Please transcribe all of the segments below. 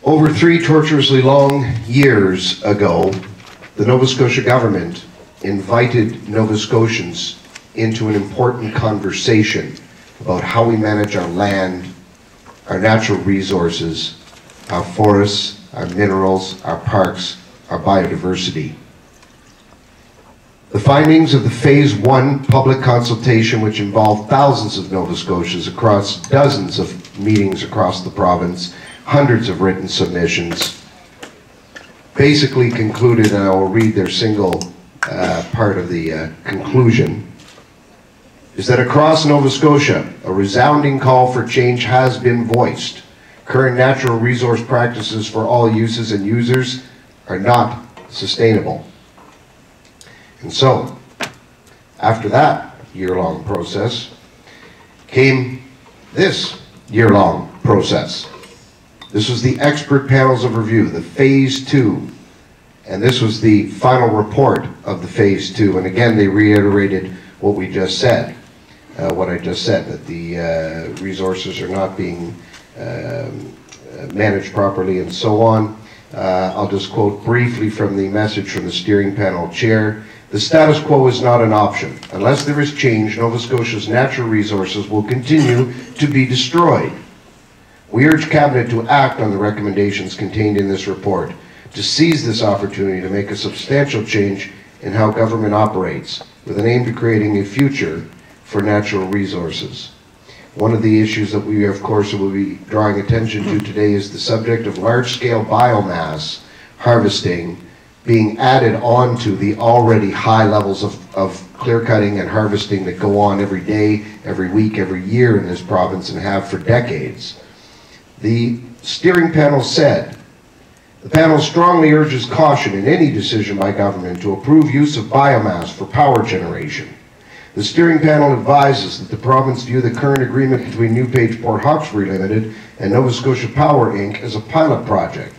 Over 3 torturously long years ago, the Nova Scotia government invited Nova Scotians into an important conversation about how we manage our land, our natural resources, our forests, our minerals, our parks, our biodiversity. The findings of the Phase 1 public consultation, which involved thousands of Nova Scotians across dozens of meetings across the province, hundreds of written submissions, basically concluded, and I will read their single part of the conclusion, is that across Nova Scotia, a resounding call for change has been voiced. Current natural resource practices for all uses and users are not sustainable. And so, after that year-long process, came this year-long process. This was the expert panels of review, the Phase 2, and this was the final report of the Phase 2. And again, they reiterated what we just said, what I just said, that the resources are not being managed properly and so on. I'll just quote briefly from the message from the steering panel chair. The status quo is not an option. Unless there is change, Nova Scotia's natural resources will continue to be destroyed. We urge Cabinet to act on the recommendations contained in this report, to seize this opportunity to make a substantial change in how government operates, with an aim to creating a future for natural resources. One of the issues that we, of course, will be drawing attention to today is the subject of large-scale biomass harvesting being added on to the already high levels of clear-cutting and harvesting that go on every day, every week, every year in this province and have for decades. The steering panel said, the panel strongly urges caution in any decision by government to approve use of biomass for power generation. The steering panel advises that the province view the current agreement between Newpage Port Hawkesbury Limited and Nova Scotia Power Inc. as a pilot project,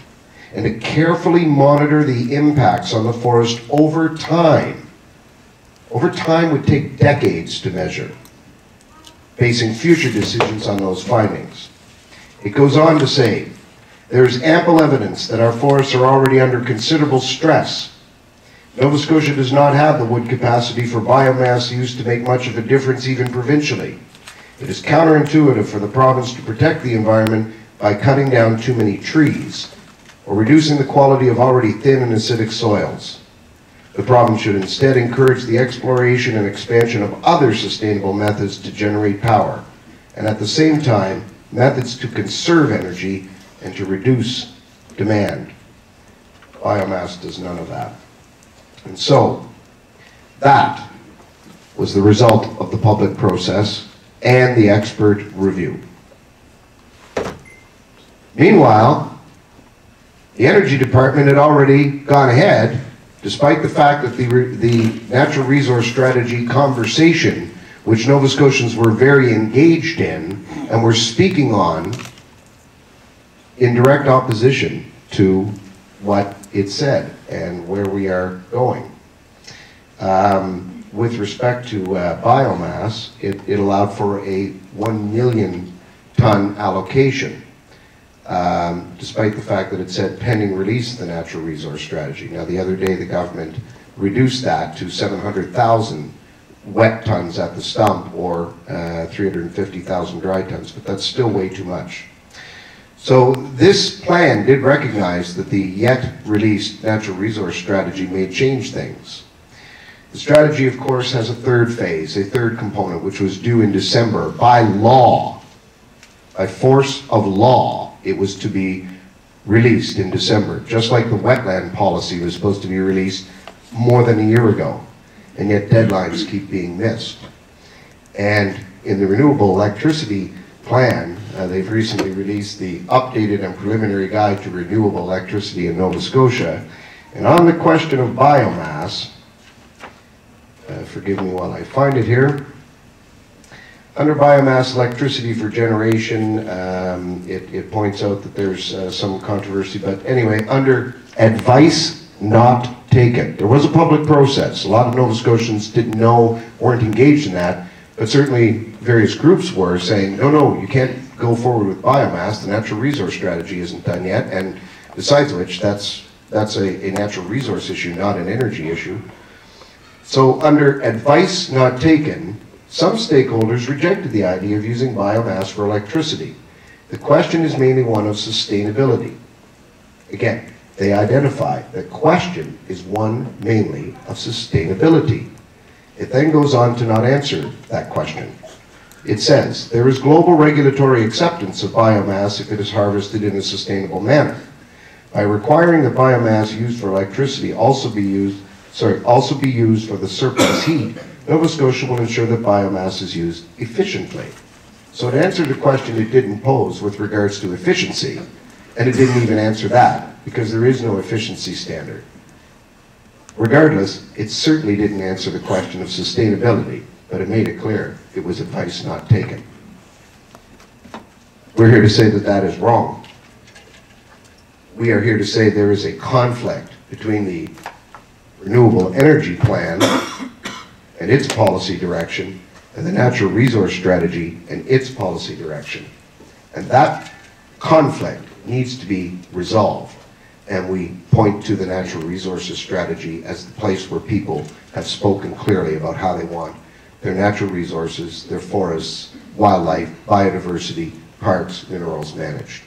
and to carefully monitor the impacts on the forest over time. Over time would take decades to measure, basing future decisions on those findings. It goes on to say, there is ample evidence that our forests are already under considerable stress. Nova Scotia does not have the wood capacity for biomass use to make much of a difference even provincially. It is counterintuitive for the province to protect the environment by cutting down too many trees or reducing the quality of already thin and acidic soils. The province should instead encourage the exploration and expansion of other sustainable methods to generate power, and at the same time, methods to conserve energy and to reduce demand. Biomass does none of that. And so, that was the result of the public process and the expert review. Meanwhile, the Energy Department had already gone ahead, despite the fact that the natural resource strategy conversation, which Nova Scotians were very engaged in and were speaking on, in direct opposition to what it said and where we are going. With respect to biomass, it allowed for a 1 million ton allocation, despite the fact that it said pending release of the natural resource strategy. Now, the other day the government reduced that to 700,000 wet tons at the stump, or 350,000 dry tons, but that's still way too much. So this plan did recognize that the yet released natural resource strategy may change things. The strategy, of course, has a third phase, a third component, which was due in December. By law, by force of law, it was to be released in December, just like the wetland policy was supposed to be released more than a year ago, and yet deadlines keep being missed. And in the renewable electricity plan, they've recently released the updated and preliminary guide to renewable electricity in Nova Scotia. And on the question of biomass, forgive me while I find it here, under biomass electricity for generation, it points out that there's some controversy, but anyway, under advice not taken. There was a public process. A lot of Nova Scotians didn't know, weren't engaged in that, but certainly various groups were saying, no, you can't go forward with biomass. The natural resource strategy isn't done yet, and besides which, that's a natural resource issue, not an energy issue. So under advice not taken, some stakeholders rejected the idea of using biomass for electricity. The question is mainly one of sustainability. Again, they identify the question is one mainly of sustainability. It then goes on to not answer that question. It says, there is global regulatory acceptance of biomass if it is harvested in a sustainable manner. By requiring that biomass used for electricity also be used for the surplus heat, Nova Scotia will ensure that biomass is used efficiently. So it answered a question it didn't pose with regards to efficiency, and it didn't even answer that, because there is no efficiency standard. Regardless, it certainly didn't answer the question of sustainability, but it made it clear it was advice not taken. We're here to say that that is wrong. We are here to say there is a conflict between the renewable energy plan and its policy direction and the natural resource strategy and its policy direction. And that conflict needs to be resolved. And we point to the natural resources strategy as the place where people have spoken clearly about how they want their natural resources, their forests, wildlife, biodiversity, parks, minerals managed.